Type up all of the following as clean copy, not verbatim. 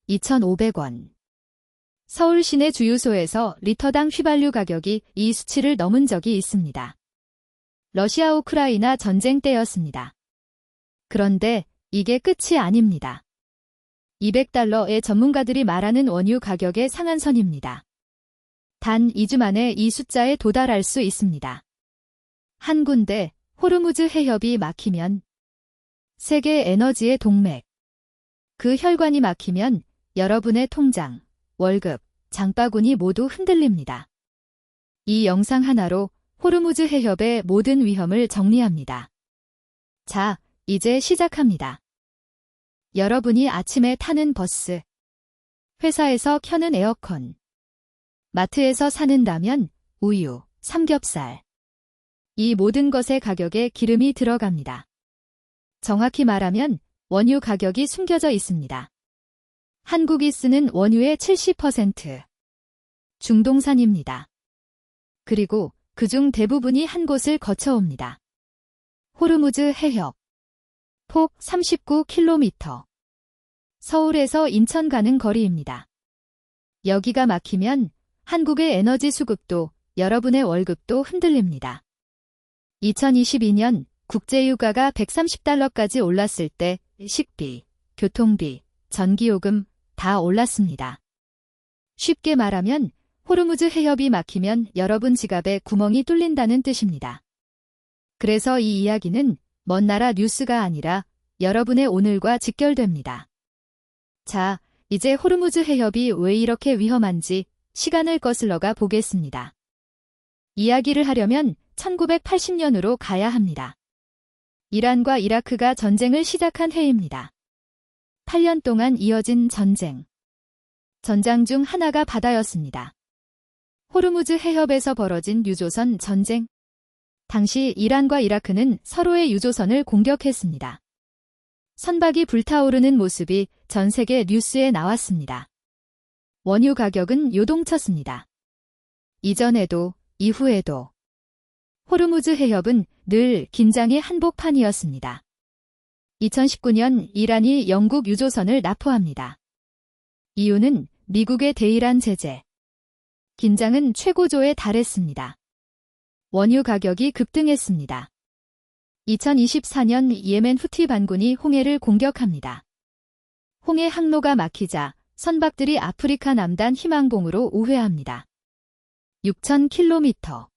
2,500원. 서울 시내 주유소에서 리터당 휘발유 가격이 이 수치를 넘은 적이 있습니다. 러시아 우크라이나 전쟁 때였습니다. 그런데 이게 끝이 아닙니다. 200달러의 전문가들이 말하는 원유 가격의 상한선입니다. 단 2주 만에 이 숫자에 도달할 수 있습니다. 한 군데 호르무즈 해협이 막히면 세계 에너지의 동맥, 그 혈관이 막히면 여러분의 통장, 월급, 장바구니 모두 흔들립니다. 이 영상 하나로 호르무즈 해협의 모든 위험을 정리합니다. 자, 이제 시작합니다. 여러분이 아침에 타는 버스, 회사에서 켜는 에어컨, 마트에서 사는 라면, 우유, 삼겹살. 이 모든 것의 가격에 기름이 들어갑니다. 정확히 말하면 원유 가격이 숨겨져 있습니다. 한국이 쓰는 원유의 70% 중동산입니다. 그리고 그중 대부분이 한 곳을 거쳐옵니다. 호르무즈 해협. 폭 39km. 서울에서 인천 가는 거리입니다. 여기가 막히면 한국의 에너지 수급도 여러분의 월급도 흔들립니다. 2022년 국제유가가 130달러까지 올랐을 때 식비, 교통비, 전기요금 다 올랐습니다. 쉽게 말하면 호르무즈 해협이 막히면 여러분 지갑에 구멍이 뚫린다는 뜻입니다. 그래서 이 이야기는 먼 나라 뉴스가 아니라 여러분의 오늘과 직결됩니다. 자, 이제 호르무즈 해협이 왜 이렇게 위험한지 시간을 거슬러가 보겠습니다. 이야기를 하려면 1980년으로 가야 합니다. 이란과 이라크가 전쟁을 시작한 해입니다. 8년 동안 이어진 전쟁. 전장 중 하나가 바다였습니다. 호르무즈 해협에서 벌어진 유조선 전쟁. 당시 이란과 이라크는 서로의 유조선을 공격했습니다. 선박이 불타오르는 모습이 전 세계 뉴스에 나왔습니다. 원유 가격은 요동쳤습니다. 이전에도 이후에도 호르무즈 해협은 늘 긴장의 한복판이었습니다. 2019년 이란이 영국 유조선을 납포합니다. 이유는 미국의 대이란 제재. 긴장은 최고조에 달했습니다. 원유 가격이 급등했습니다. 2024년 예멘 후티 반군이 홍해를 공격합니다. 홍해 항로가 막히자 선박들이 아프리카 남단 희망봉으로 우회합니다. 6,000km.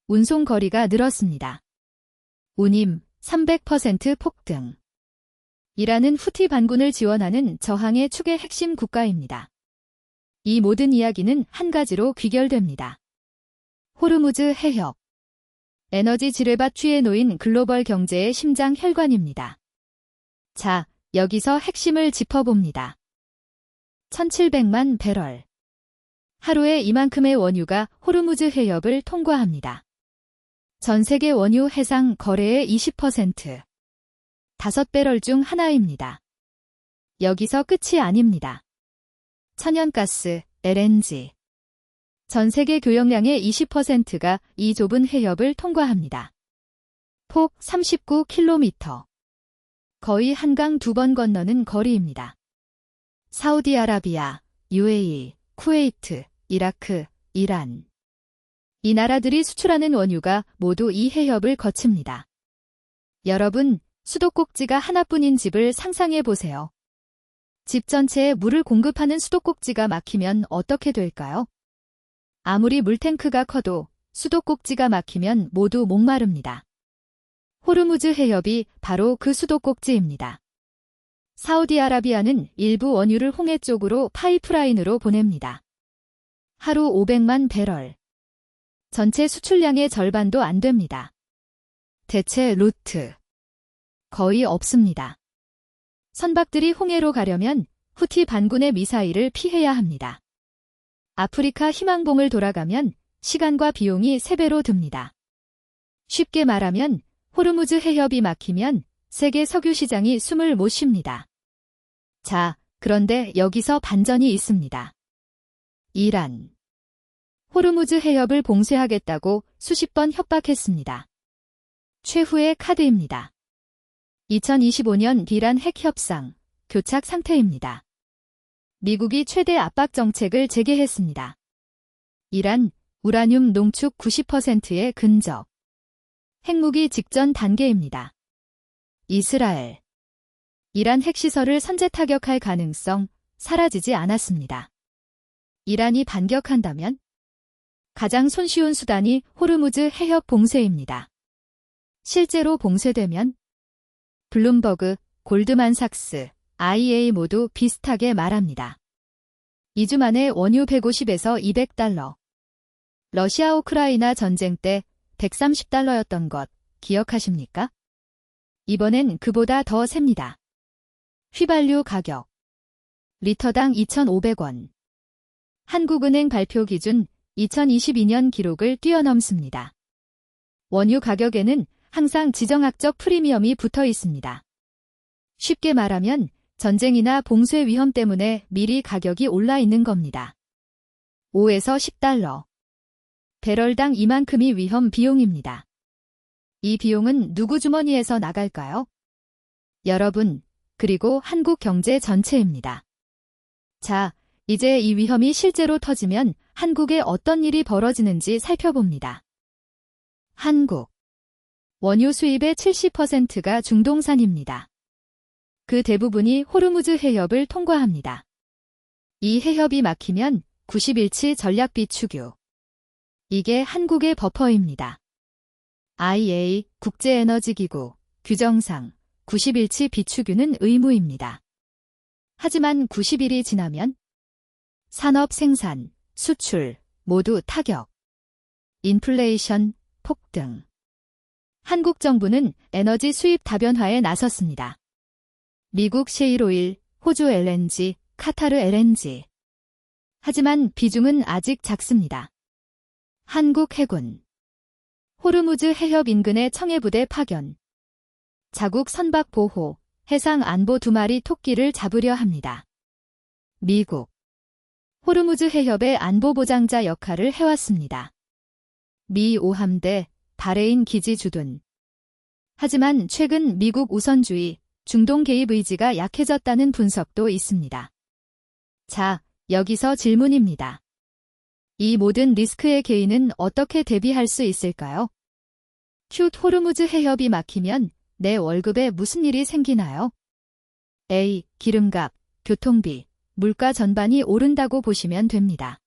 운송 거리가 늘었습니다. 운임 300% 폭등. 이란은 후티 반군을 지원하는 저항의 축의 핵심 국가입니다. 이 모든 이야기는 한 가지로 귀결됩니다. 호르무즈 해협. 에너지 지뢰밭 위에 놓인 글로벌 경제의 심장 혈관입니다. 자, 여기서 핵심을 짚어봅니다. 1,700만 배럴. 하루에 이만큼의 원유가 호르무즈 해협을 통과합니다. 전 세계 원유 해상 거래의 20%. 5배럴 중 하나입니다. 여기서 끝이 아닙니다. 천연가스, LNG. 전 세계 교역량의 20%가 이 좁은 해협을 통과합니다. 폭 39km. 거의 한강 2번 건너는 거리입니다. 사우디아라비아, UAE, 쿠웨이트, 이라크, 이란. 이 나라들이 수출하는 원유가 모두 이 해협을 거칩니다. 여러분, 수도꼭지가 하나뿐인 집을 상상해 보세요. 집 전체에 물을 공급하는 수도꼭지가 막히면 어떻게 될까요? 아무리 물탱크가 커도 수도꼭지가 막히면 모두 목마릅니다. 호르무즈 해협이 바로 그 수도꼭지입니다. 사우디아라비아는 일부 원유를 홍해 쪽으로 파이프라인으로 보냅니다. 하루 500만 배럴. 전체 수출량의 절반도 안 됩니다. 대체 루트. 거의 없습니다. 선박들이 홍해로 가려면 후티 반군의 미사일을 피해야 합니다. 아프리카 희망봉을 돌아가면 시간과 비용이 3배로 듭니다. 쉽게 말하면 호르무즈 해협이 막히면 세계 석유 시장이 숨을 못 쉽니다. 자, 그런데 여기서 반전이 있습니다. 이란. 호르무즈 해협을 봉쇄하겠다고 수십 번 협박했습니다. 최후의 카드입니다. 2025년 이란 핵 협상, 교착 상태입니다. 미국이 최대 압박 정책을 재개했습니다. 이란, 우라늄 농축 90%에 근접. 핵무기 직전 단계입니다. 이스라엘. 이란 핵시설을 선제 타격할 가능성 사라지지 않았습니다. 이란이 반격한다면 가장 손쉬운 수단이 호르무즈 해협 봉쇄입니다. 실제로 봉쇄되면 블룸버그, 골드만삭스, IEA 모두 비슷하게 말합니다. 2주 만에 원유 150에서 200달러. 러시아 우크라이나 전쟁 때 130달러였던 것 기억하십니까? 이번엔 그보다 더 셉니다. 휘발유 가격. 리터당 2,500원. 한국은행 발표 기준 2022년 기록을 뛰어넘습니다. 원유 가격에는 항상 지정학적 프리미엄이 붙어 있습니다. 쉽게 말하면 전쟁이나 봉쇄 위험 때문에 미리 가격이 올라 있는 겁니다. 5에서 10달러. 배럴당 이만큼이 위험 비용입니다. 이 비용은 누구 주머니에서 나갈까요? 여러분, 그리고 한국 경제 전체입니다. 자, 이제 이 위험이 실제로 터지면 한국에 어떤 일이 벌어지는지 살펴봅니다. 한국. 원유 수입의 70%가 중동산입니다. 그 대부분이 호르무즈 해협을 통과합니다. 이 해협이 막히면 90일치 전략 비축유. 이게 한국의 버퍼입니다. IEA 국제에너지기구 규정상 90일치 비축유는 의무입니다. 하지만 90일이 지나면 산업 생산, 수출 모두 타격. 인플레이션, 폭등. 한국 정부는 에너지 수입 다변화에 나섰습니다. 미국 셰일오일, 호주 LNG, 카타르 LNG. 하지만 비중은 아직 작습니다. 한국 해군. 호르무즈 해협 인근의 청해부대 파견. 자국 선박 보호, 해상 안보 2마리 토끼를 잡으려 합니다. 미국. 호르무즈 해협의 안보 보장자 역할을 해왔습니다. 미 5함대, 바레인 기지 주둔. 하지만 최근 미국 우선주의, 중동 개입 의지가 약해졌다는 분석도 있습니다. 자, 여기서 질문입니다. 이 모든 리스크의 개인은 어떻게 대비할 수 있을까요? 호르무즈 해협이 막히면 내 월급에 무슨 일이 생기나요? A. 기름값, 교통비, 물가 전반이 오른다고 보시면 됩니다.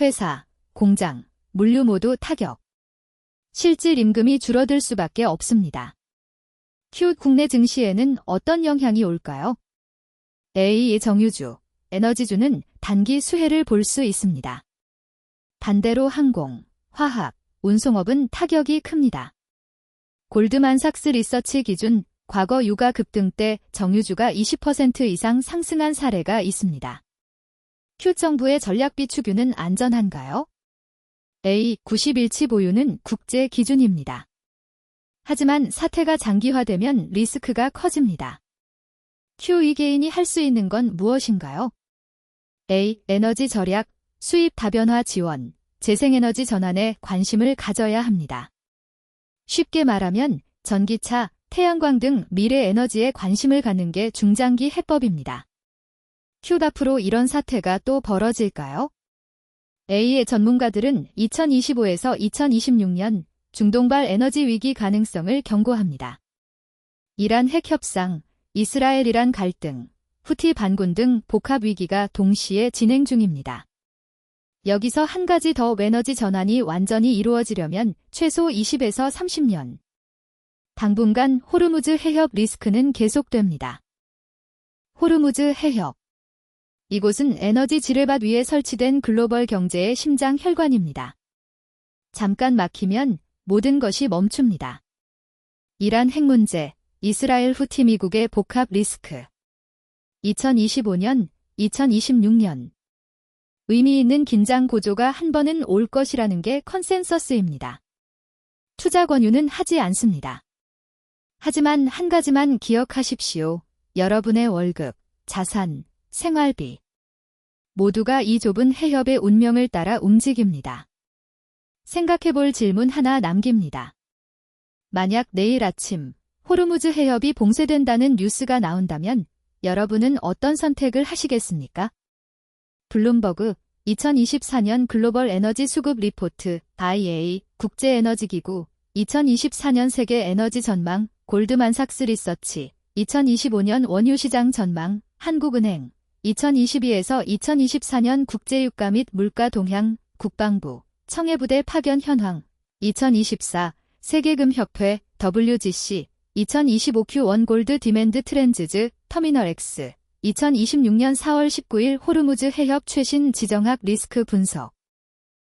회사, 공장, 물류 모두 타격. 실질 임금이 줄어들 수밖에 없습니다. 국내 증시에는 어떤 영향이 올까요? A. 정유주, 에너지주는 단기 수혜를 볼 수 있습니다. 반대로 항공, 화학, 운송업은 타격이 큽니다. 골드만삭스 리서치 기준 과거 유가 급등 때 정유주가 20% 이상 상승한 사례가 있습니다. 정부의 전략 비축유는 안전한가요? A. 90일치 보유는 국제 기준입니다. 하지만 사태가 장기화되면 리스크가 커집니다. 이 개인이 할 수 있는 건 무엇인가요? A. 에너지 절약, 수입 다변화 지원, 재생에너지 전환에 관심을 가져야 합니다. 쉽게 말하면 전기차, 태양광 등 미래 에너지에 관심을 갖는 게 중장기 해법입니다. 앞으로 이런 사태가 또 벌어질까요? A의 전문가들은 2025에서 2026년 중동발 에너지 위기 가능성을 경고합니다. 이란 핵 협상, 이스라엘-이란 갈등, 후티 반군 등 복합 위기가 동시에 진행 중입니다. 여기서 한 가지 더 에너지 전환이 완전히 이루어지려면 최소 20에서 30년. 당분간 호르무즈 해협 리스크는 계속됩니다. 호르무즈 해협. 이곳은 에너지 지뢰밭 위에 설치된 글로벌 경제의 심장 혈관입니다. 잠깐 막히면 모든 것이 멈춥니다. 이란 핵 문제, 이스라엘 후티 미국의 복합 리스크. 2025년, 2026년. 의미 있는 긴장 고조가 한 번은 올 것이라는 게 컨센서스입니다. 투자 권유는 하지 않습니다. 하지만 한 가지만 기억하십시오. 여러분의 월급, 자산, 생활비. 모두가 이 좁은 해협의 운명을 따라 움직입니다. 생각해볼 질문 하나 남깁니다. 만약 내일 아침 호르무즈 해협이 봉쇄된다는 뉴스가 나온다면 여러분은 어떤 선택을 하시겠습니까? 블룸버그 2024년 글로벌 에너지 수급 리포트 IEA 국제에너지기구 2024년 세계 에너지 전망 골드만삭스 리서치 2025년 원유 시장 전망 한국은행 2022에서 2024년 국제유가 및 물가 동향 국방부 청해부대 파견 현황 2024 세계금협회 WGC 2025 Q1 골드 디맨드 트렌즈즈 터미널 X 2026년 4월 19일 호르무즈 해협 최신 지정학 리스크 분석